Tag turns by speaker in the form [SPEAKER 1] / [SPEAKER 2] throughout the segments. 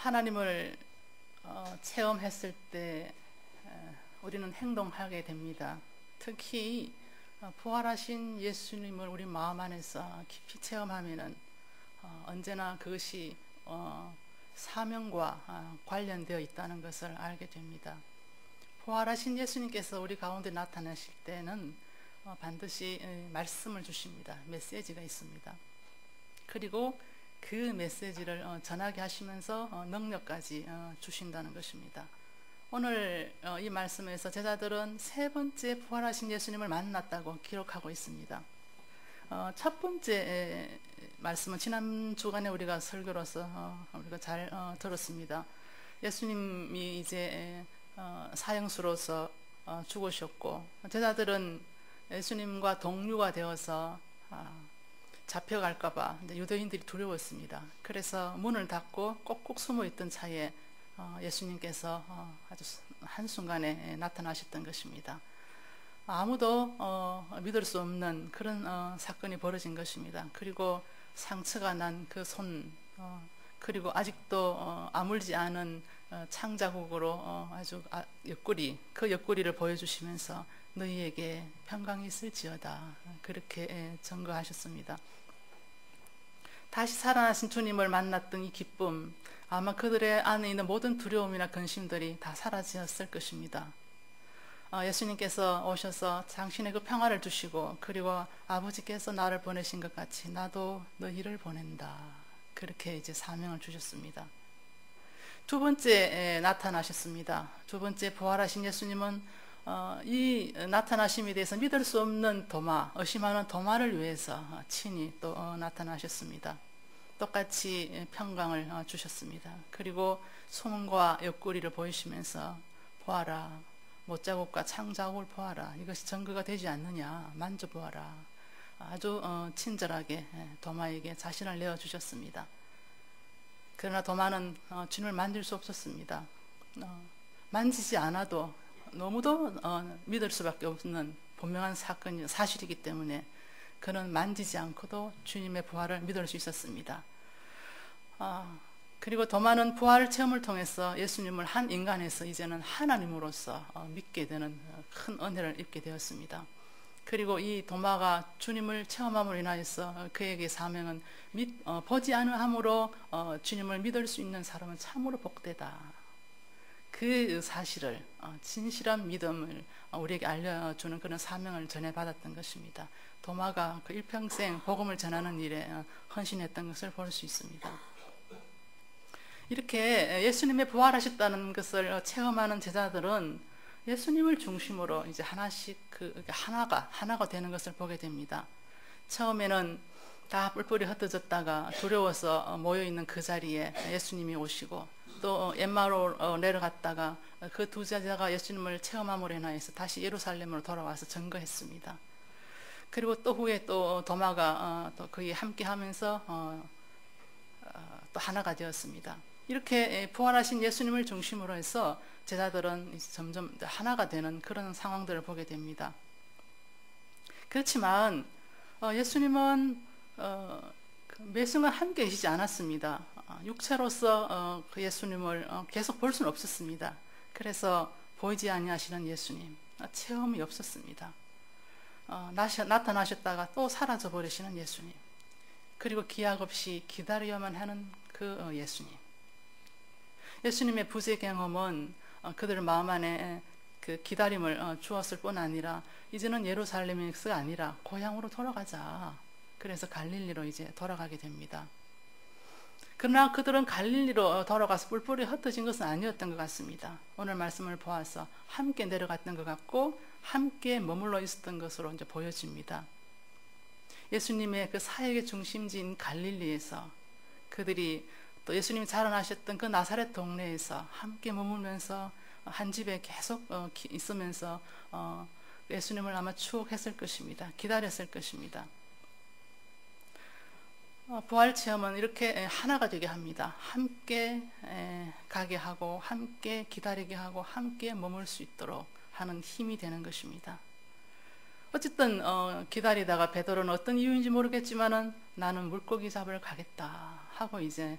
[SPEAKER 1] 하나님을 체험했을 때 우리는 행동하게 됩니다. 특히 부활하신 예수님을 우리 마음 안에서 깊이 체험하면은 언제나 그것이 사명과 관련되어 있다는 것을 알게 됩니다. 부활하신 예수님께서 우리 가운데 나타나실 때는 반드시 말씀을 주십니다. 메시지가 있습니다. 그리고 그 메시지를 전하게 하시면서 능력까지 주신다는 것입니다. 오늘 이 말씀에서 제자들은 세 번째 부활하신 예수님을 만났다고 기록하고 있습니다. 첫 번째 말씀은 지난 주간에 우리가 설교로서 우리가 잘 들었습니다. 예수님이 이제 사형수로서 죽으셨고 제자들은 예수님과 동류가 되어서 잡혀갈까봐 유대인들이 두려웠습니다. 그래서 문을 닫고 꼭꼭 숨어있던 차에 예수님께서 아주 한순간에 나타나셨던 것입니다. 아무도 믿을 수 없는 그런 사건이 벌어진 것입니다. 그리고 상처가 난 그 손, 그리고 아직도 아물지 않은 창자국으로 아주 옆구리, 그 옆구리를 보여주시면서 너희에게 평강이 있을지어다, 그렇게 증거하셨습니다. 다시 살아나신 주님을 만났던 이 기쁨, 아마 그들의 안에 있는 모든 두려움이나 근심들이 다 사라졌을 것입니다. 예수님께서 오셔서 당신의 그 평화를 주시고, 그리고 아버지께서 나를 보내신 것 같이 나도 너희를 보낸다, 그렇게 이제 사명을 주셨습니다. 두 번째 나타나셨습니다. 두 번째 부활하신 예수님은 이 나타나심에 대해서 믿을 수 없는 도마, 의심하는 도마를 위해서 친히 또 나타나셨습니다. 똑같이 평강을 주셨습니다. 그리고 손과 옆구리를 보이시면서 보아라, 못자국과 창자국을 보아라, 이것이 증거가 되지 않느냐, 만져보아라, 아주 친절하게 도마에게 자신을 내어주셨습니다. 그러나 도마는 주님을 만질 수 없었습니다. 만지지 않아도 너무도 믿을 수밖에 없는 분명한 사실이기 때문에 그는 만지지 않고도 주님의 부활을 믿을 수 있었습니다. 그리고 도마는 부활 체험을 통해서 예수님을 한 인간에서 이제는 하나님으로서 믿게 되는 큰 은혜를 입게 되었습니다. 그리고 이 도마가 주님을 체험함으로 인하여서 그에게 사명은 보지 않음으로 주님을 믿을 수 있는 사람은 참으로 복되다, 그 사실을, 진실한 믿음을 우리에게 알려주는 그런 사명을 전해받았던 것입니다. 도마가 그 일평생 복음을 전하는 일에 헌신했던 것을 볼 수 있습니다. 이렇게 예수님의 부활하셨다는 것을 체험하는 제자들은 예수님을 중심으로 이제 하나씩 하나가 되는 것을 보게 됩니다. 처음에는 다 뿔뿔이 흩어졌다가 두려워서 모여있는 그 자리에 예수님이 오시고, 또 엠마오로 내려갔다가 그 두 제자가 예수님을 체험함으로 인하여서 다시 예루살렘으로 돌아와서 증거했습니다. 그리고 또 후에 또 도마가 또 그에 함께 하면서 또 하나가 되었습니다. 이렇게 부활하신 예수님을 중심으로 해서 제자들은 점점 하나가 되는 그런 상황들을 보게 됩니다. 그렇지만 예수님은 매 순간 함께 계시지 않았습니다. 육체로서 그 예수님을 계속 볼 수는 없었습니다. 그래서 보이지 아니하시는 예수님, 체험이 없었습니다. 나타나셨다가 또 사라져 버리시는 예수님, 그리고 기약 없이 기다려야만 하는 그 예수님. 예수님의 부재 경험은 그들 마음 안에 그 기다림을 주었을 뿐 아니라 이제는 예루살렘에서가 아니라 고향으로 돌아가자, 그래서 갈릴리로 이제 돌아가게 됩니다. 그러나 그들은 갈릴리로 돌아가서 뿔뿔이 흩어진 것은 아니었던 것 같습니다. 오늘 말씀을 보아서 함께 내려갔던 것 같고 함께 머물러 있었던 것으로 이제 보여집니다. 예수님의 그 사역의 중심지인 갈릴리에서 그들이 또 예수님이 자라나셨던 그 나사렛 동네에서 함께 머물면서 한 집에 계속 있으면서 예수님을 아마 추억했을 것입니다. 기다렸을 것입니다. 부활 체험은 이렇게 하나가 되게 합니다. 함께 가게 하고 함께 기다리게 하고 함께 머물 수 있도록 하는 힘이 되는 것입니다. 어쨌든 기다리다가 베드로는 어떤 이유인지 모르겠지만은 나는 물고기 잡으러 가겠다 하고 이제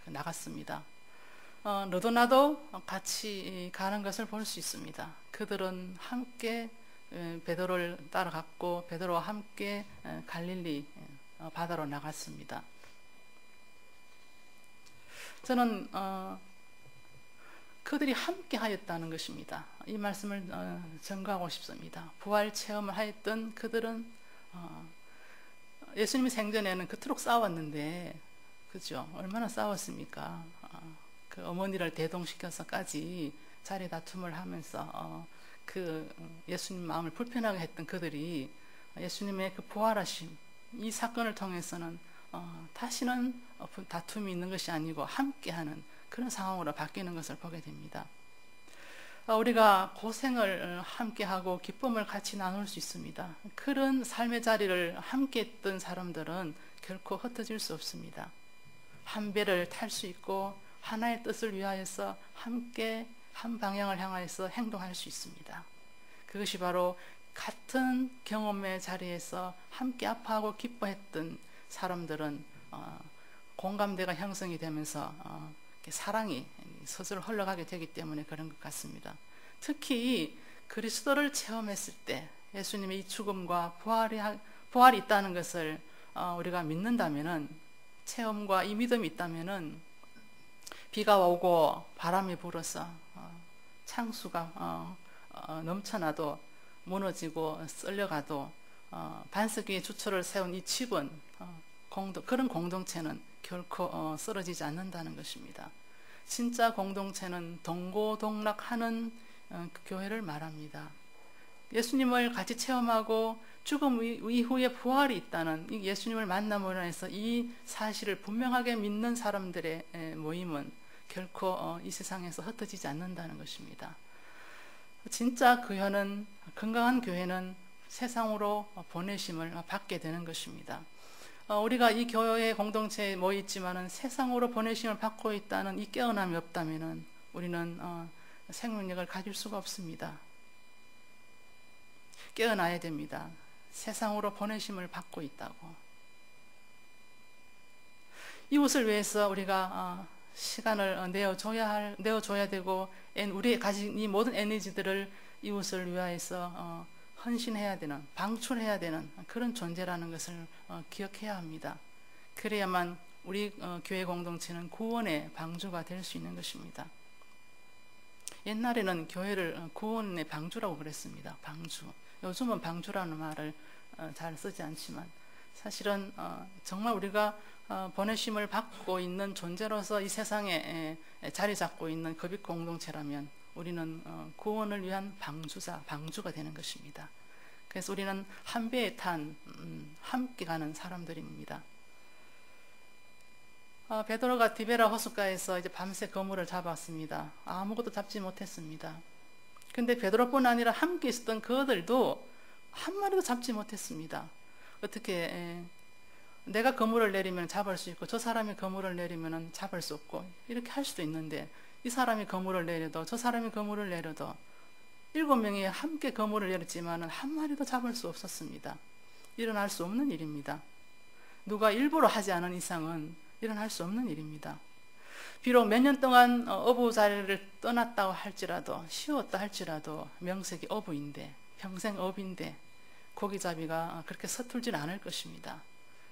[SPEAKER 1] 나갔습니다. 너도 나도 같이 가는 것을 볼 수 있습니다. 그들은 함께 베드로를 따라갔고 베드로와 함께 갈릴리 바다로 나갔습니다. 저는 그들이 함께 하였다는 것입니다. 이 말씀을 전가하고 싶습니다. 부활 체험을 하였던 그들은 예수님이 생전에는 그토록 싸웠는데, 그죠? 얼마나 싸웠습니까? 그 어머니를 대동시켜서까지 자리 다툼을 하면서 그 예수님 마음을 불편하게 했던 그들이 예수님의 그 부활하심, 이 사건을 통해서는 다시는 다툼이 있는 것이 아니고 함께하는 그런 상황으로 바뀌는 것을 보게 됩니다. 우리가 고생을 함께하고 기쁨을 같이 나눌 수 있습니다. 그런 삶의 자리를 함께 했던 사람들은 결코 흩어질 수 없습니다. 한 배를 탈 수 있고 하나의 뜻을 위하여서 함께 한 방향을 향하여서 행동할 수 있습니다. 그것이 바로 같은 경험의 자리에서 함께 아파하고 기뻐했던 사람들은 공감대가 형성이 되면서 사랑이 스스로 흘러가게 되기 때문에 그런 것 같습니다. 특히 그리스도를 체험했을 때 예수님의 이 죽음과 부활이 있다는 것을 우리가 믿는다면은, 체험과 이 믿음이 있다면은, 비가 오고 바람이 불어서 창수가 넘쳐나도 무너지고 썰려가도 반석 위에 주초를 세운 이 집은 그런 공동체는 결코 쓰러지지 않는다는 것입니다. 진짜 공동체는 동고동락하는 교회를 말합니다. 예수님을 같이 체험하고 죽음 이후에 부활이 있다는 이 예수님을 만남으로 해서 이 사실을 분명하게 믿는 사람들의 모임은 결코 이 세상에서 흩어지지 않는다는 것입니다. 진짜 교회는, 건강한 교회는 세상으로 보내심을 받게 되는 것입니다. 우리가 이 교회 공동체에 모여 있지만은 세상으로 보내심을 받고 있다는 이 깨어남이 없다면은 우리는 생명력을 가질 수가 없습니다. 깨어나야 됩니다. 세상으로 보내심을 받고 있다고. 이웃을 위해서 우리가 시간을 내어줘야 되고, 우리의 가진 이 모든 에너지들을 이웃을 위하여서 헌신해야 되는, 방출해야 되는 그런 존재라는 것을 기억해야 합니다. 그래야만 우리 교회 공동체는 구원의 방주가 될 수 있는 것입니다. 옛날에는 교회를 구원의 방주라고 그랬습니다. 방주. 요즘은 방주라는 말을 잘 쓰지 않지만, 사실은 정말 우리가 보내심을 받고 있는 존재로서 이 세상에 자리 잡고 있는 급익 공동체라면 우리는 구원을 위한 방주가 되는 것입니다. 그래서 우리는 한 배에 탄 함께 가는 사람들입니다. 베드로가 디베라 호숫가에서 이제 밤새 그물을 잡았습니다. 아무것도 잡지 못했습니다. 근데 베드로뿐 아니라 함께 있었던 그들도 한 마리도 잡지 못했습니다. 어떻게 내가 그물을 내리면 잡을 수 있고 저 사람이 그물을 내리면 잡을 수 없고 이렇게 할 수도 있는데, 이 사람이 그물을 내려도 저 사람이 그물을 내려도 7명이 함께 그물을 내렸지만 한 마리도 잡을 수 없었습니다. 일어날 수 없는 일입니다. 누가 일부러 하지 않은 이상은 일어날 수 없는 일입니다. 비록 몇 년 동안 어부 자리를 떠났다고 할지라도, 쉬었다 할지라도 명색이 어부인데, 평생 어부인데 고기잡이가 그렇게 서툴진 않을 것입니다.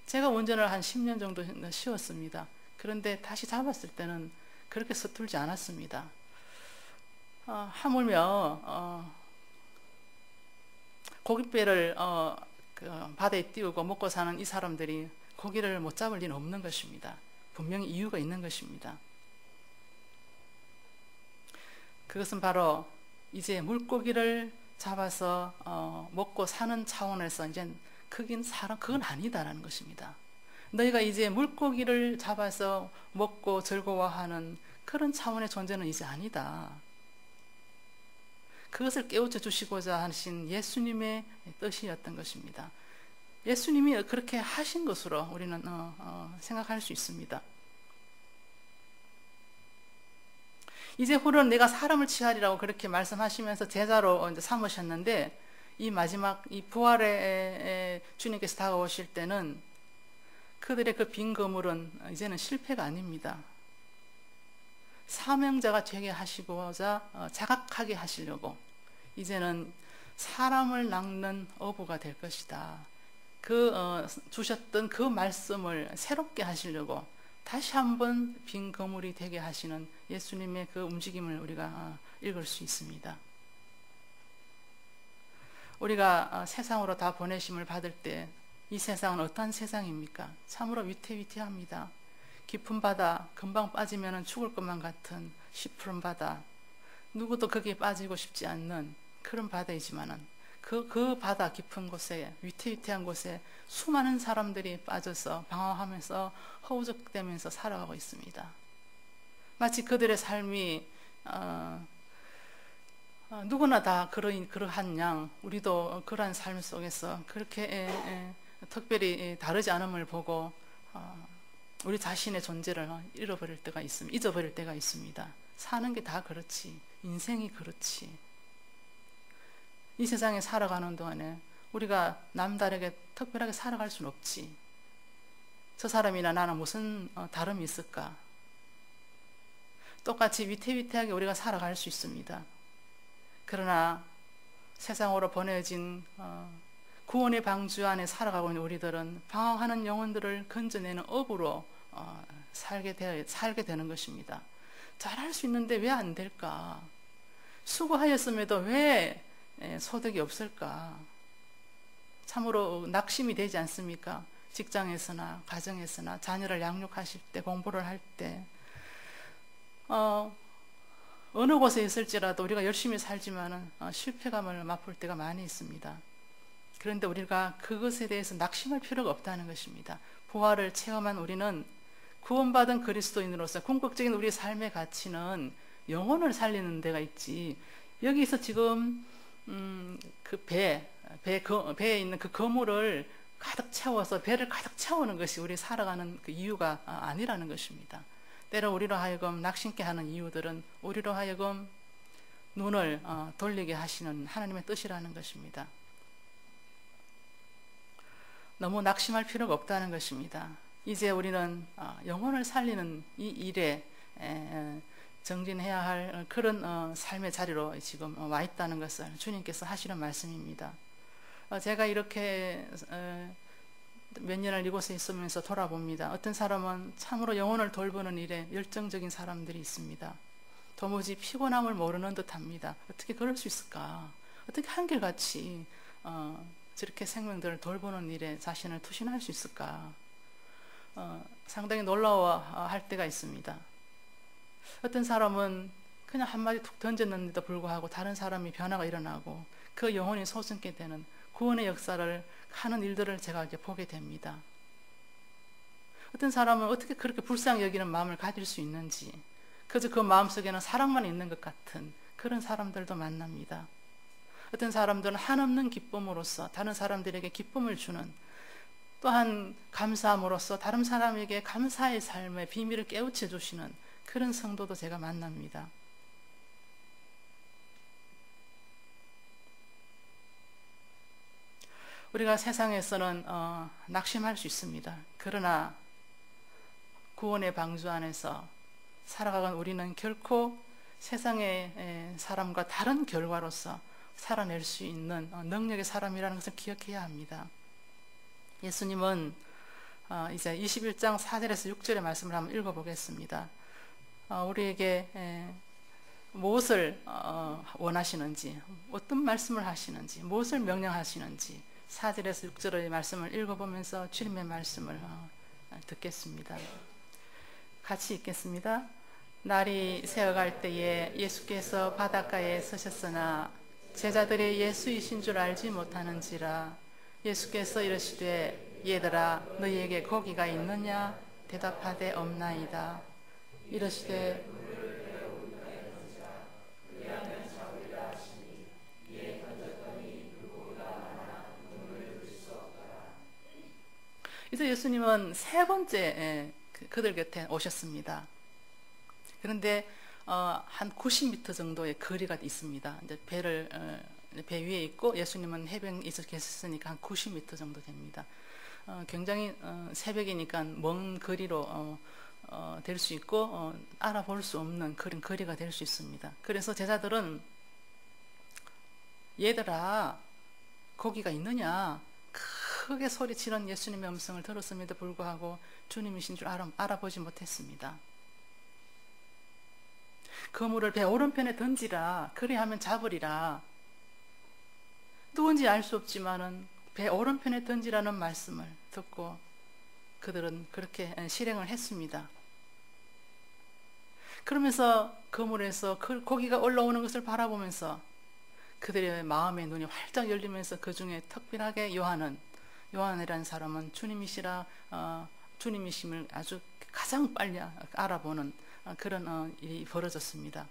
[SPEAKER 1] 제가 운전을 한 10년 정도 쉬었습니다. 그런데 다시 잡았을 때는 그렇게 서툴지 않았습니다. 하물며 고깃배를 그 바다에 띄우고 먹고 사는 이 사람들이 고기를 못 잡을 리는 없는 것입니다. 분명히 이유가 있는 것입니다. 그것은 바로 이제 물고기를 잡아서 먹고 사는 차원에서 이제 그건 아니다라는 것입니다. 너희가 이제 물고기를 잡아서 먹고 즐거워하는 그런 차원의 존재는 이제 아니다. 그것을 깨우쳐 주시고자 하신 예수님의 뜻이었던 것입니다. 예수님이 그렇게 하신 것으로 우리는 생각할 수 있습니다. 이제후로는 내가 사람을 취하리라고 그렇게 말씀하시면서 제자로 이제 삼으셨는데, 이 마지막 이 부활의 주님께서 다가오실 때는 그들의 그 빈 그물은 이제는 실패가 아닙니다. 사명자가 되게 하시고자 자각하게 하시려고 이제는 사람을 낚는 어부가 될 것이다. 주셨던 그 말씀을 새롭게 하시려고 다시 한번 빈 그물이 되게 하시는 예수님의 그 움직임을 우리가 읽을 수 있습니다. 우리가 세상으로 다 보내심을 받을 때 이 세상은 어떠한 세상입니까? 참으로 위태위태합니다. 깊은 바다, 금방 빠지면 죽을 것만 같은 시푸른 바다, 누구도 거기에 빠지고 싶지 않는 그런 바다이지만은 그 바다 깊은 곳에, 위태위태한 곳에 수많은 사람들이 빠져서 방황하면서 허우적대면서 살아가고 있습니다. 마치 그들의 삶이 누구나 다 그러한 양 우리도 그러한 삶 속에서 그렇게 특별히 다르지 않음을 보고 우리 자신의 존재를 잊어버릴 때가 있습니다. 사는 게 다 그렇지, 인생이 그렇지. 이 세상에 살아가는 동안에 우리가 남다르게 특별하게 살아갈 수는 없지. 저 사람이나 나는 무슨 다름이 있을까? 똑같이 위태위태하게 우리가 살아갈 수 있습니다. 그러나 세상으로 보내진 구원의 방주 안에 살아가고 있는 우리들은 방황하는 영혼들을 건져내는 업으로 살게 되는 것입니다. 잘할 수 있는데 왜 안 될까? 수고하였음에도 왜 소득이 없을까? 참으로 낙심이 되지 않습니까? 직장에서나 가정에서나 자녀를 양육하실 때, 공부를 할 때 어느 곳에 있을지라도 우리가 열심히 살지만은 실패감을 맛볼 때가 많이 있습니다. 그런데 우리가 그것에 대해서 낙심할 필요가 없다는 것입니다. 부활을 체험한 우리는 구원받은 그리스도인으로서 궁극적인 우리 삶의 가치는 영혼을 살리는 데가 있지, 여기서 지금 배에 있는 그 그물을 가득 채워서 배를 가득 채우는 것이 우리 살아가는 그 이유가 아니라는 것입니다. 때로 우리로 하여금 낙심케 하는 이유들은 우리로 하여금 눈을 돌리게 하시는 하나님의 뜻이라는 것입니다. 너무 낙심할 필요가 없다는 것입니다. 이제 우리는 영혼을 살리는 이 일에 정진해야 할 그런 삶의 자리로 지금 와 있다는 것을 주님께서 하시는 말씀입니다. 제가 이렇게 몇 년을 이곳에 있으면서 돌아봅니다. 어떤 사람은 참으로 영혼을 돌보는 일에 열정적인 사람들이 있습니다. 도무지 피곤함을 모르는 듯합니다. 어떻게 그럴 수 있을까? 어떻게 한결같이 저렇게 생명들을 돌보는 일에 자신을 투신할 수 있을까? 상당히 놀라워할 때가 있습니다. 어떤 사람은 그냥 한마디 툭 던졌는데도 불구하고 다른 사람이 변화가 일어나고 그 영혼이 솟게 되는 구원의 역사를 하는 일들을 제가 이제 보게 됩니다. 어떤 사람은 어떻게 그렇게 불쌍히 여기는 마음을 가질 수 있는지, 그저 그 마음속에는 사랑만 있는 것 같은 그런 사람들도 만납니다. 어떤 사람들은 한없는 기쁨으로써 다른 사람들에게 기쁨을 주는, 또한 감사함으로써 다른 사람에게 감사의 삶의 비밀을 깨우쳐 주시는 그런 성도도 제가 만납니다. 우리가 세상에서는 낙심할 수 있습니다. 그러나 구원의 방주 안에서 살아가는 우리는 결코 세상의 사람과 다른 결과로서 살아낼 수 있는 능력의 사람이라는 것을 기억해야 합니다. 예수님은 이제 21장 4절에서 6절의 말씀을 한번 읽어보겠습니다. 우리에게 무엇을 원하시는지, 어떤 말씀을 하시는지, 무엇을 명령하시는지 4절에서 6절의 말씀을 읽어보면서 주님의 말씀을 듣겠습니다. 같이 읽겠습니다. 날이 새어갈 때에 예수께서 바닷가에 서셨으나 제자들이 예수이신 줄 알지 못하는지라. 예수께서 이르시되 얘들아 너희에게 고기가 있느냐? 대답하되 없나이다. 이르시되 이제 예수님은 세 번째 그들 곁에 오셨습니다. 그런데 한 90m 정도의 거리가 있습니다. 이제 배 위에 있고 예수님은 해변에 계셨으니까 한 90m 정도 됩니다. 굉장히 새벽이니까 먼 거리로 될 수 있고 알아볼 수 없는 그런 거리가 될 수 있습니다. 그래서 제자들은 얘들아 거기가 있느냐 크게 소리치는 예수님의 음성을 들었음에도 불구하고 주님이신 줄 알아보지 못했습니다. 그물을 배 오른편에 던지라 그리하면 잡으리라. 누군지 알 수 없지만은 배 오른편에 던지라는 말씀을 듣고 그들은 그렇게 실행을 했습니다. 그러면서 그물에서 고기가 올라오는 것을 바라보면서 그들의 마음의 눈이 활짝 열리면서 그 중에 특별하게 요한이라는 사람은 주님이심을 아주 가장 빨리 알아보는 그런 일이 벌어졌습니다.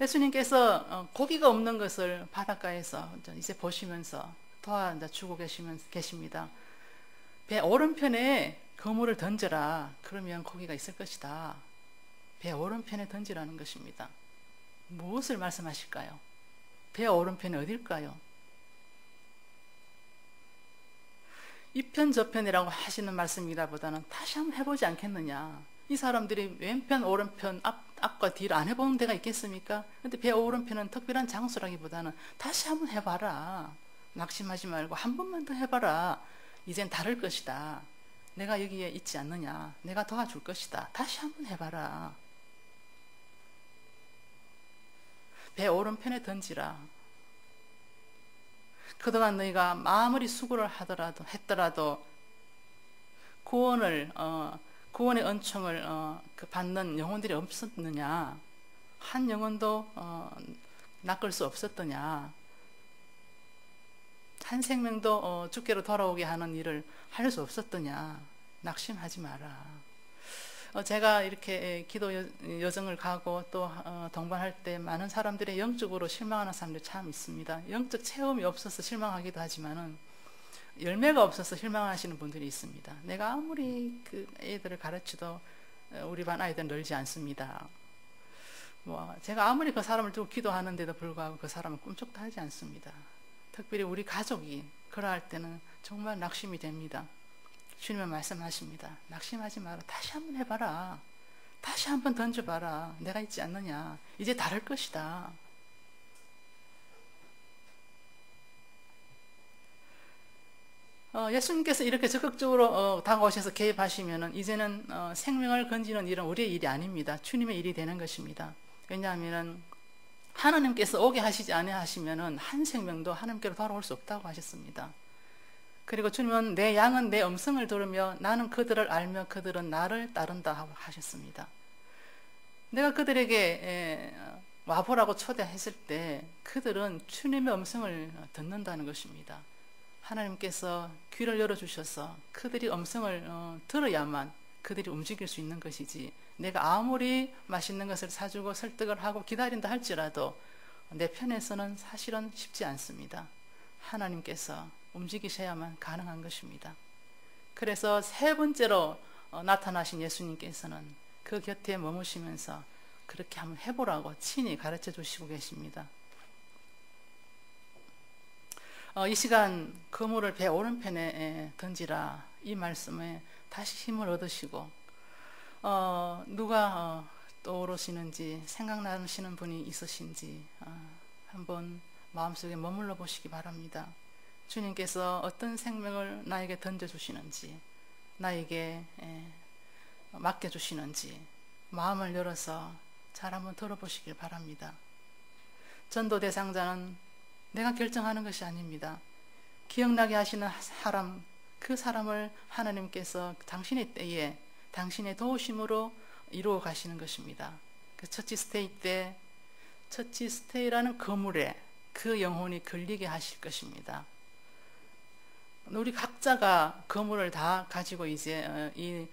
[SPEAKER 1] 예수님께서 고기가 없는 것을 바닷가에서 이제 보시면서 도와주고 계십니다. 배 오른편에 그물을 던져라. 그러면 고기가 있을 것이다. 배 오른편에 던지라는 것입니다. 무엇을 말씀하실까요? 배 오른편이 어딜까요? 이편 저편이라고 하시는 말씀이라보다는 다시 한번 해보지 않겠느냐. 이 사람들이 왼편 오른편 앞과 뒤를 안 해보는 데가 있겠습니까? 근데 배 오른편은 특별한 장소라기보다는 다시 한번 해봐라. 낙심하지 말고 한 번만 더 해봐라. 이젠 다를 것이다. 내가 여기에 있지 않느냐. 내가 도와줄 것이다. 다시 한번 해봐라. 배 오른편에 던지라. 그동안 너희가 아무리 수고를 했더라도 구원의 은총을 받는 영혼들이 없었느냐? 한 영혼도 낚을 수 없었더냐? 한 생명도 주께로 돌아오게 하는 일을 할 수 없었더냐? 낙심하지 마라. 제가 이렇게 기도 여정을 가고 또 동반할 때 많은 사람들의 영적으로 실망하는 사람들이 참 있습니다. 영적 체험이 없어서 실망하기도 하지만은 열매가 없어서 실망하시는 분들이 있습니다. 내가 아무리 그 애들을 가르쳐도 우리 반 아이들은 늘지 않습니다. 제가 아무리 그 사람을 두고 기도하는데도 불구하고 그 사람은 꿈쩍도 하지 않습니다. 특별히 우리 가족이 그러할 때는 정말 낙심이 됩니다. 주님은 말씀하십니다. 낙심하지 마라. 다시 한번 해봐라. 다시 한번 던져봐라. 내가 있지 않느냐. 이제 다를 것이다. 예수님께서 이렇게 적극적으로 다가오셔서 개입하시면은 이제는 생명을 건지는 일은 우리의 일이 아닙니다. 주님의 일이 되는 것입니다. 왜냐하면은 하나님께서 오게 하시지 아니하시면은 한 생명도 하나님께로 돌아올 수 없다고 하셨습니다. 그리고 주님은 내 양은 내 음성을 들으며 나는 그들을 알며 그들은 나를 따른다 하고 하셨습니다. 내가 그들에게 와보라고 초대했을 때 그들은 주님의 음성을 듣는다는 것입니다. 하나님께서 귀를 열어주셔서 그들이 음성을 들어야만 그들이 움직일 수 있는 것이지, 내가 아무리 맛있는 것을 사주고 설득을 하고 기다린다 할지라도 내 편에서는 사실은 쉽지 않습니다. 하나님께서 움직이셔야만 가능한 것입니다. 그래서 세 번째로 나타나신 예수님께서는 그 곁에 머무시면서 그렇게 한번 해보라고 친히 가르쳐 주시고 계십니다. 이 시간 그물을 배 오른편에 던지라, 이 말씀에 다시 힘을 얻으시고 누가 떠오르시는지 생각나시는 분이 있으신지 한번 마음속에 머물러 보시기 바랍니다. 주님께서 어떤 생명을 나에게 던져주시는지, 나에게 맡겨주시는지 마음을 열어서 잘 한번 들어보시길 바랍니다. 전도 대상자는 내가 결정하는 것이 아닙니다. 기억나게 하시는 사람, 그 사람을 하나님께서 당신의 때에 당신의 도우심으로 이루어 가시는 것입니다. 그 처치 스테이 때 처치 스테이라는 그물에 그 영혼이 걸리게 하실 것입니다. 우리 각자가 그물을 다 가지고 이제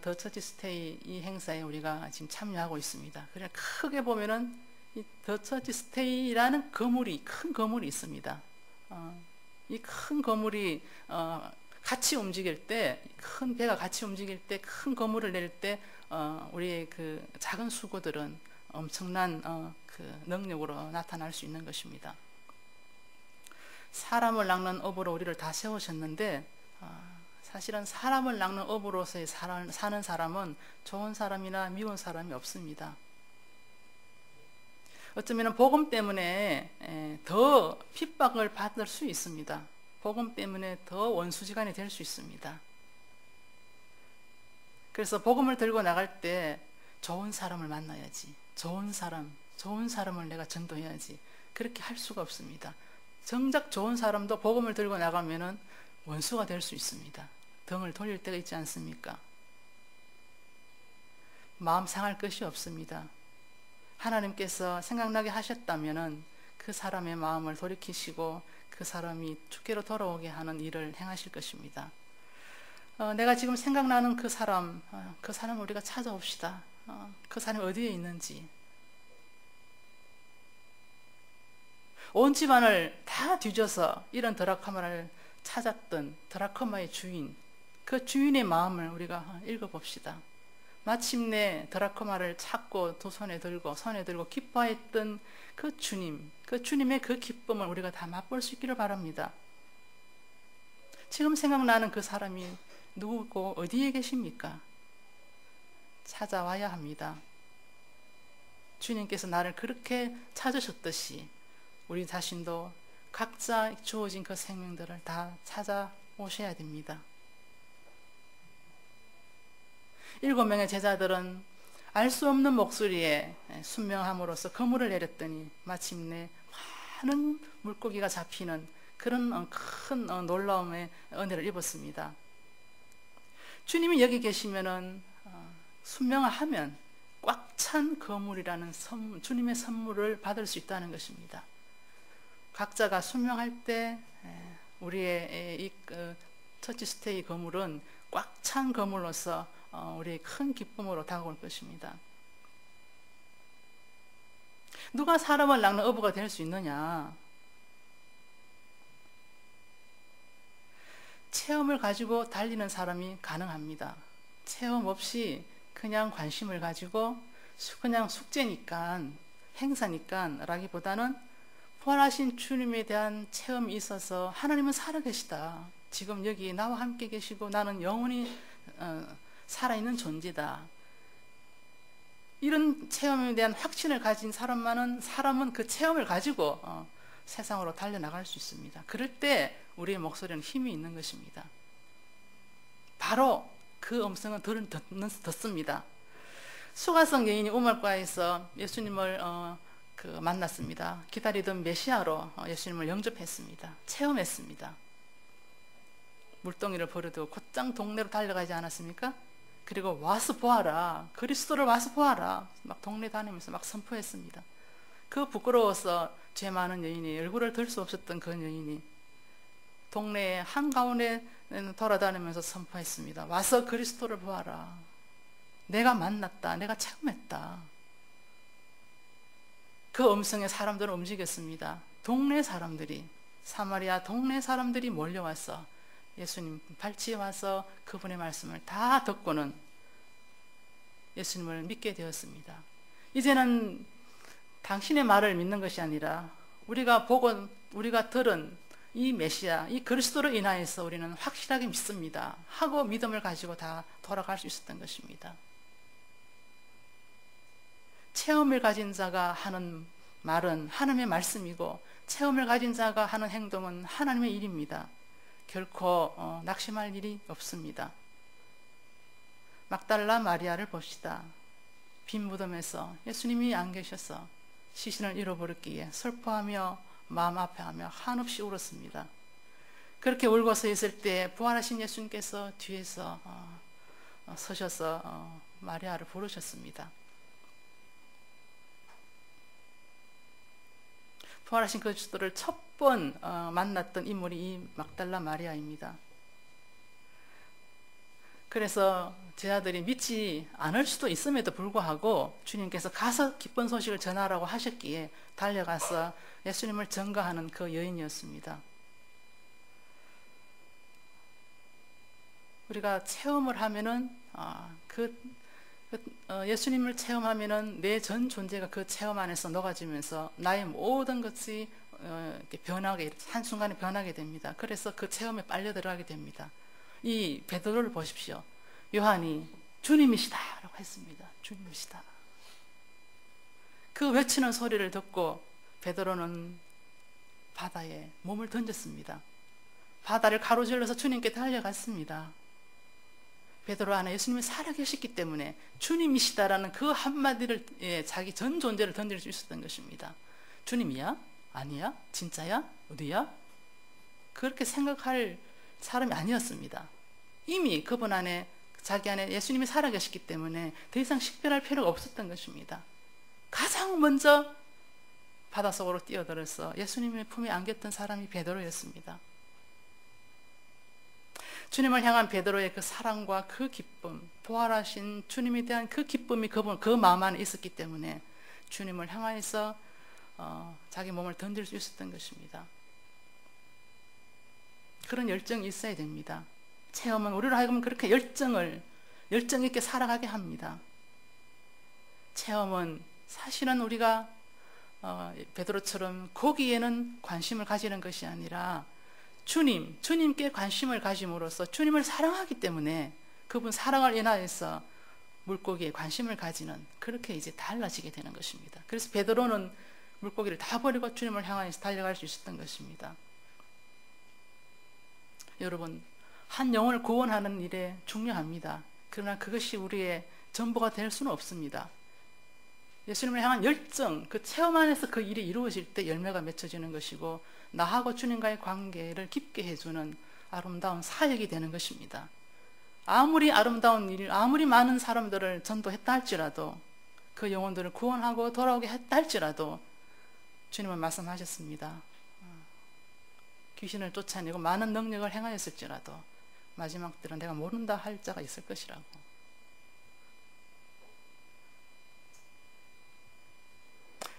[SPEAKER 1] 더 처치 스테이 이 행사에 우리가 지금 참여하고 있습니다. 그래 크게 보면은 이 더 처치 스테이라는 그물이, 큰 그물이 있습니다. 이 큰 그물이 같이 움직일 때, 큰 배가 같이 움직일 때, 큰 그물을 낼 때 우리의 그 작은 수고들은 엄청난 그 능력으로 나타날 수 있는 것입니다. 사람을 낚는 업으로 우리를 다 세우셨는데 사실은 사람을 낚는 업으로서의 사는 사람은 좋은 사람이나 미운 사람이 없습니다. 어쩌면 복음 때문에 더 핍박을 받을 수 있습니다. 복음 때문에 더 원수지간이 될 수 있습니다. 그래서 복음을 들고 나갈 때 좋은 사람을 만나야지. 좋은 사람을 내가 전도해야지. 그렇게 할 수가 없습니다. 정작 좋은 사람도 복음을 들고 나가면은 원수가 될 수 있습니다. 등을 돌릴 때가 있지 않습니까? 마음 상할 것이 없습니다. 하나님께서 생각나게 하셨다면은 그 사람의 마음을 돌이키시고 그 사람이 주께로 돌아오게 하는 일을 행하실 것입니다. 내가 지금 생각나는 그 사람 우리가 찾아옵시다. 그 사람이 어디에 있는지. 온 집안을 다 뒤져서 이런 드라크마를 찾았던 드라크마의 주인, 그 주인의 마음을 우리가 읽어봅시다. 마침내 드라크마를 찾고 두 손에 들고 기뻐했던 그 주님, 그 주님의 그 기쁨을 우리가 다 맛볼 수 있기를 바랍니다. 지금 생각나는 그 사람이 누구고 어디에 계십니까? 찾아와야 합니다. 주님께서 나를 그렇게 찾으셨듯이 우리 자신도 각자 주어진 그 생명들을 다 찾아오셔야 됩니다. 7명의 제자들은 알 수 없는 목소리에 순명함으로써 그물을 내렸더니 마침내 많은 물고기가 잡히는 그런 큰 놀라움의 은혜를 입었습니다. 주님이 여기 계시면은 순명하면 꽉 찬 그물이라는 주님의 선물을 받을 수 있다는 것입니다. 각자가 순명할 때 우리의 이 처치 스테이 그물은 꽉 찬 그물로서 우리의 큰 기쁨으로 다가올 것입니다. 누가 사람을 낚는 어부가 될 수 있느냐? 체험을 가지고 달리는 사람이 가능합니다. 체험 없이 그냥 관심을 가지고 그냥 숙제니까 행사니까 라기보다는 부활하신 주님에 대한 체험이 있어서 하나님은 살아계시다. 지금 여기 나와 함께 계시고 나는 영원히 살아있는 존재다. 이런 체험에 대한 확신을 가진 사람은 그 체험을 가지고 세상으로 달려나갈 수 있습니다. 그럴 때 우리의 목소리는 힘이 있는 것입니다. 바로 그 음성은 듣습니다. 수가성 여인이 우물가에서 예수님을 만났습니다. 기다리던 메시아로 예수님을 영접했습니다. 체험했습니다. 물동이를 버려두고 곧장 동네로 달려가지 않았습니까? 그리고 와서 보아라, 그리스도를 와서 보아라, 막 동네 다니면서 막 선포했습니다. 그 부끄러워서 죄 많은 여인이, 얼굴을 들 수 없었던 그 여인이 동네 한가운데 돌아다니면서 선포했습니다. 와서 그리스도를 보아라. 내가 만났다. 내가 체험했다. 그 음성에 사람들은 움직였습니다. 동네 사람들이, 사마리아 동네 사람들이 몰려와서 예수님 발치에 와서 그분의 말씀을 다 듣고는 예수님을 믿게 되었습니다. 이제는 당신의 말을 믿는 것이 아니라 우리가 들은 이 메시아, 이 그리스도로 인하여서 우리는 확실하게 믿습니다 하고 믿음을 가지고 다 돌아갈 수 있었던 것입니다. 체험을 가진 자가 하는 말은 하나님의 말씀이고 체험을 가진 자가 하는 행동은 하나님의 일입니다. 결코 낙심할 일이 없습니다. 막달라 마리아를 봅시다. 빈 무덤에서 예수님이 안 계셔서 시신을 잃어버렸기에 슬퍼하며 마음 아파하며 한없이 울었습니다. 그렇게 울고 서 있을 때 부활하신 예수님께서 뒤에서 서셔서 마리아를 부르셨습니다. 부활하신 그리스도를 첫 번 만났던 인물이 이 막달라 마리아입니다. 그래서 제자들이 믿지 않을 수도 있음에도 불구하고 주님께서 가서 기쁜 소식을 전하라고 하셨기에 달려가서 예수님을 전가하는 그 여인이었습니다. 우리가 체험을 하면은 예수님을 체험하면은 내 전 존재가 그 체험 안에서 녹아지면서 나의 모든 것이 이렇게 변하게, 한순간에 변하게 됩니다. 그래서 그 체험에 빨려 들어가게 됩니다. 이 베드로를 보십시오. 요한이 주님이시다라고 했습니다. 주님이시다. 그 외치는 소리를 듣고 베드로는 바다에 몸을 던졌습니다. 바다를 가로질러서 주님께 달려갔습니다. 베드로 안에 예수님이 살아계셨기 때문에 주님이시다라는 그 한마디를, 자기 전 존재를 던질 수 있었던 것입니다. 주님이야? 아니야? 진짜야? 어디야? 그렇게 생각할 사람이 아니었습니다. 이미 그분 안에, 자기 안에 예수님이 살아계셨기 때문에 더 이상 식별할 필요가 없었던 것입니다. 가장 먼저 바닷속으로 뛰어들어서 예수님의 품에 안겼던 사람이 베드로였습니다. 주님을 향한 베드로의 그 사랑과 그 기쁨, 부활하신 주님에 대한 그 기쁨이 그 마음 안에 있었기 때문에 주님을 향하여서 자기 몸을 던질 수 있었던 것입니다. 그런 열정이 있어야 됩니다. 체험은 우리로 하여금 그렇게 열정 있게 살아가게 합니다. 체험은 사실은 우리가 베드로처럼 거기에는 관심을 가지는 것이 아니라 주님께 관심을 가짐으로써 주님을 사랑하기 때문에 그분 사랑을 인하여서 물고기에 관심을 가지는, 그렇게 이제 달라지게 되는 것입니다. 그래서 베드로는 물고기를 다 버리고 주님을 향하여서 달려갈 수 있었던 것입니다. 여러분, 한 영혼을 구원하는 일에 중요합니다. 그러나 그것이 우리의 전부가 될 수는 없습니다. 예수님을 향한 열정, 그 체험 안에서 그 일이 이루어질 때 열매가 맺혀지는 것이고, 나하고 주님과의 관계를 깊게 해주는 아름다운 사역이 되는 것입니다. 아무리 아름다운 일, 아무리 많은 사람들을 전도했다 할지라도, 그 영혼들을 구원하고 돌아오게 했다 할지라도 주님은 말씀하셨습니다. 귀신을 쫓아내고 많은 능력을 행하였을지라도 마지막 때는 내가 모른다 할 자가 있을 것이라고.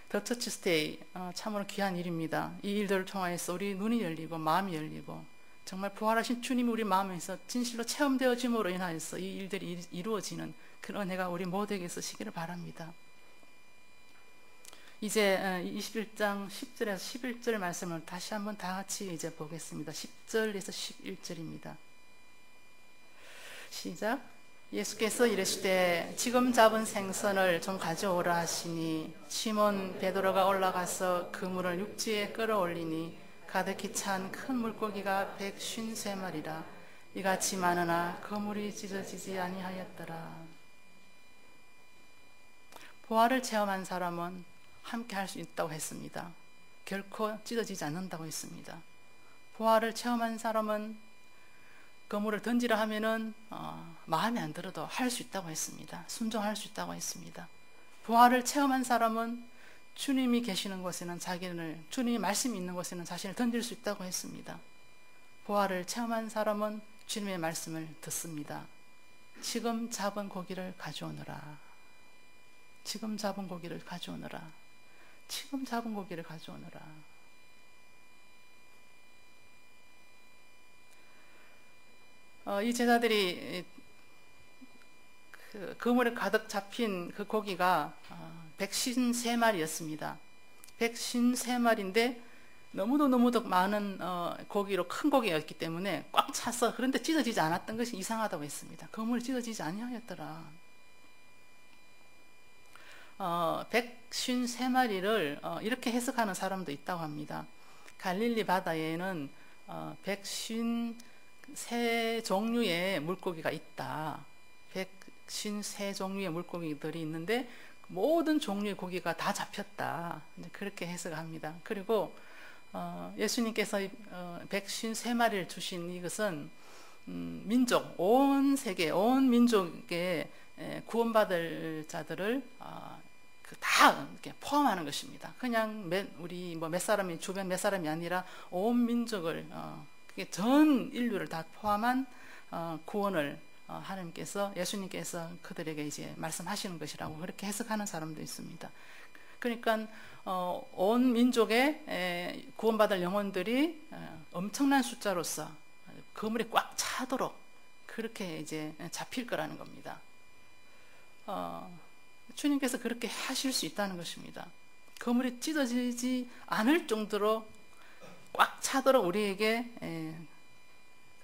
[SPEAKER 1] 더 처치 스테이, 참으로 귀한 일입니다. 이 일들을 통하여서 우리 눈이 열리고 마음이 열리고 정말 부활하신 주님이 우리 마음에서 진실로 체험되어짐으로 인하여서 이 일들이 이루어지는 그런 은혜가 우리 모두에게 있으시기를 바랍니다. 이제 21장 10절에서 11절 말씀을 다시 한번 다 같이 이제 보겠습니다. 10절에서 11절입니다. 시작. 예수께서 이르시되 지금 잡은 생선을 좀 가져오라 하시니 시몬 베드로가 올라가서 그물을 육지에 끌어올리니 가득히 찬 큰 물고기가 153마리라. 이같이 많으나 그물이 찢어지지 아니하였더라. 부활을 체험한 사람은 함께 할 수 있다고 했습니다. 결코 찢어지지 않는다고 했습니다. 부활을 체험한 사람은 그물을 던지라 하면은 마음에 안 들어도 할 수 있다고 했습니다. 순종할 수 있다고 했습니다. 부활을 체험한 사람은 주님이 계시는 곳에는 주님이 말씀이 있는 곳에는 자신을 던질 수 있다고 했습니다. 부활을 체험한 사람은 주님의 말씀을 듣습니다. 지금 잡은 고기를 가져오너라. 지금 잡은 고기를 가져오너라. 지금 잡은 고기를 가져오너라. 이 제자들이 그 그물에 가득 잡힌 그 고기가 153마리였습니다. 153마리인데 너무도 많은 고기로 큰 고기였기 때문에 꽉 차서, 그런데 찢어지지 않았던 것이 이상하다고 했습니다. 그물이 찢어지지 아니하였더라. 153마리를 이렇게 해석하는 사람도 있다고 합니다. 갈릴리 바다에는 153종류의 물고기가 있다. 153종류의 물고기들이 있는데 모든 종류의 고기가 다 잡혔다. 그렇게 해석합니다. 그리고 예수님께서 153마리를 주신 이것은 민족, 온 세계, 온 민족의 구원받을 자들을 다 이렇게 포함하는 것입니다. 그냥 우리 몇 사람이, 주변 몇 사람이 아니라 온 민족을, 그게 전 인류를 다 포함한 구원을 하나님께서, 예수님께서 그들에게 이제 말씀하시는 것이라고 그렇게 해석하는 사람도 있습니다. 그러니까 온 민족의 구원받을 영혼들이 엄청난 숫자로서 그물이 꽉 차도록 그렇게 이제 잡힐 거라는 겁니다. 주님께서 그렇게 하실 수 있다는 것입니다. 그물이 찢어지지 않을 정도로 꽉 차도록 우리에게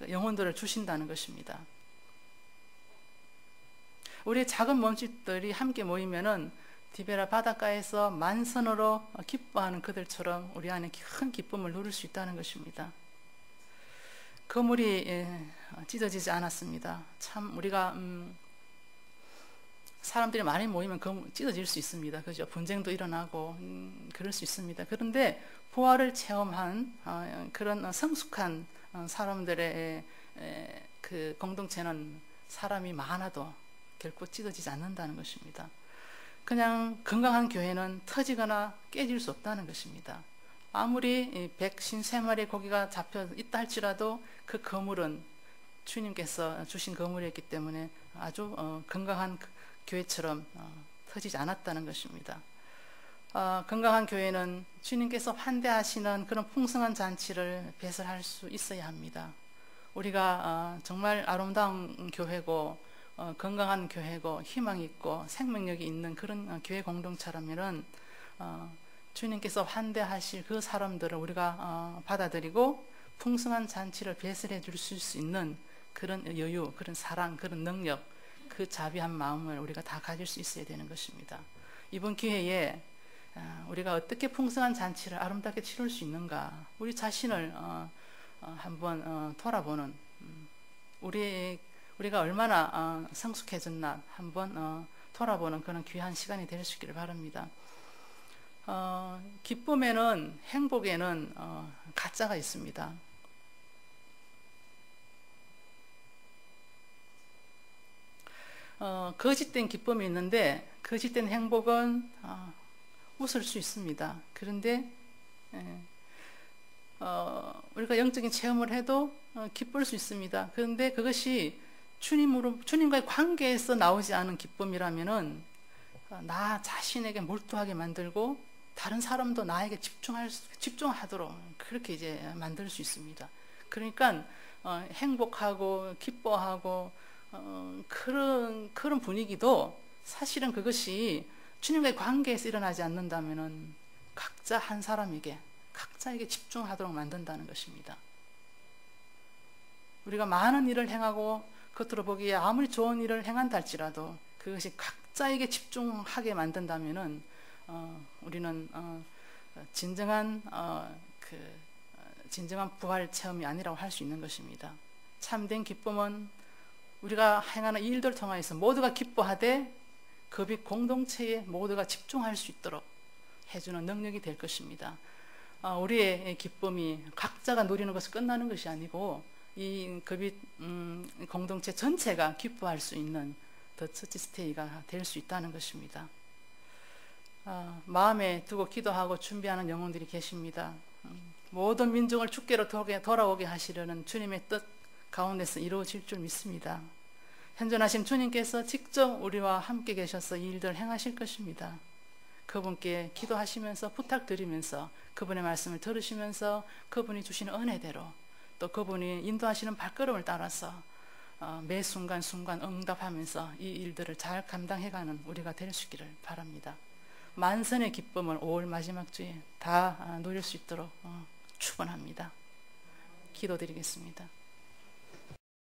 [SPEAKER 1] 영혼들을 주신다는 것입니다. 우리의 작은 몸짓들이 함께 모이면은 디베라 바닷가에서 만선으로 기뻐하는 그들처럼 우리 안에 큰 기쁨을 누릴 수 있다는 것입니다. 그물이 찢어지지 않았습니다. 참 우리가 사람들이 많이 모이면 찢어질 수 있습니다. 그죠? 분쟁도 일어나고 그럴 수 있습니다. 그런데 부활을 체험한 그런 성숙한 사람들의 그 공동체는 사람이 많아도 결코 찢어지지 않는다는 것입니다. 그냥 건강한 교회는 터지거나 깨질 수 없다는 것입니다. 아무리 153마리의 고기가 잡혀 있다 할지라도 그 거물은 주님께서 주신 거물이었기 때문에 아주 건강한 교회처럼 터지지 않았다는 것입니다. 건강한 교회는 주님께서 환대하시는 그런 풍성한 잔치를 배설할 수 있어야 합니다. 우리가 정말 아름다운 교회고 건강한 교회고 희망이 있고 생명력이 있는 그런 교회 공동체라면은 주님께서 환대하실 그 사람들을 우리가 받아들이고 풍성한 잔치를 배설해 줄 수 있는 그런 여유, 그런 사랑, 그런 능력, 그 자비한 마음을 우리가 다 가질 수 있어야 되는 것입니다. 이번 기회에 우리가 어떻게 풍성한 잔치를 아름답게 치룰 수 있는가, 우리 자신을 한번 돌아보는, 우리가 얼마나 성숙해졌나 한번 돌아보는 그런 귀한 시간이 될 수 있기를 바랍니다. 기쁨에는, 행복에는 가짜가 있습니다. 거짓된 기쁨이 있는데 거짓된 행복은 웃을 수 있습니다. 그런데 우리가 영적인 체험을 해도 기쁠 수 있습니다. 그런데 그것이 주님과의 관계에서 나오지 않은 기쁨이라면은 나 자신에게 몰두하게 만들고 다른 사람도 나에게 집중하도록 그렇게 이제 만들 수 있습니다. 그러니까 행복하고 기뻐하고 그런 분위기도 사실은 그것이 주님과의 관계에서 일어나지 않는다면은 각자 한 사람에게 각자에게 집중하도록 만든다는 것입니다. 우리가 많은 일을 행하고 겉으로 보기에 아무리 좋은 일을 행한다 할지라도 그것이 각자에게 집중하게 만든다면은 우리는 진정한 부활 체험이 아니라고 할 수 있는 것입니다. 참된 기쁨은 우리가 행하는 일들 통해서 모두가 기뻐하되 그 공동체에 모두가 집중할 수 있도록 해주는 능력이 될 것입니다. 우리의 기쁨이 각자가 누리는 것이 끝나는 것이 아니고 이 급이 공동체 전체가 기뻐할 수 있는 더 처치 스테이가 될 수 있다는 것입니다. 마음에 두고 기도하고 준비하는 영혼들이 계십니다. 모든 민족을 주께로 돌아오게 하시려는 주님의 뜻 가운데서 이루어질 줄 믿습니다. 현존하신 주님께서 직접 우리와 함께 계셔서 이 일들을 행하실 것입니다. 그분께 기도하시면서 부탁드리면서 그분의 말씀을 들으시면서 그분이 주시는 은혜대로 또 그분이 인도하시는 발걸음을 따라서 매 순간순간 응답하면서 이 일들을 잘 감당해가는 우리가 될 수 있기를 바랍니다. 만선의 기쁨을 5월 마지막 주에 다 누릴 수 있도록 축원합니다. 기도드리겠습니다.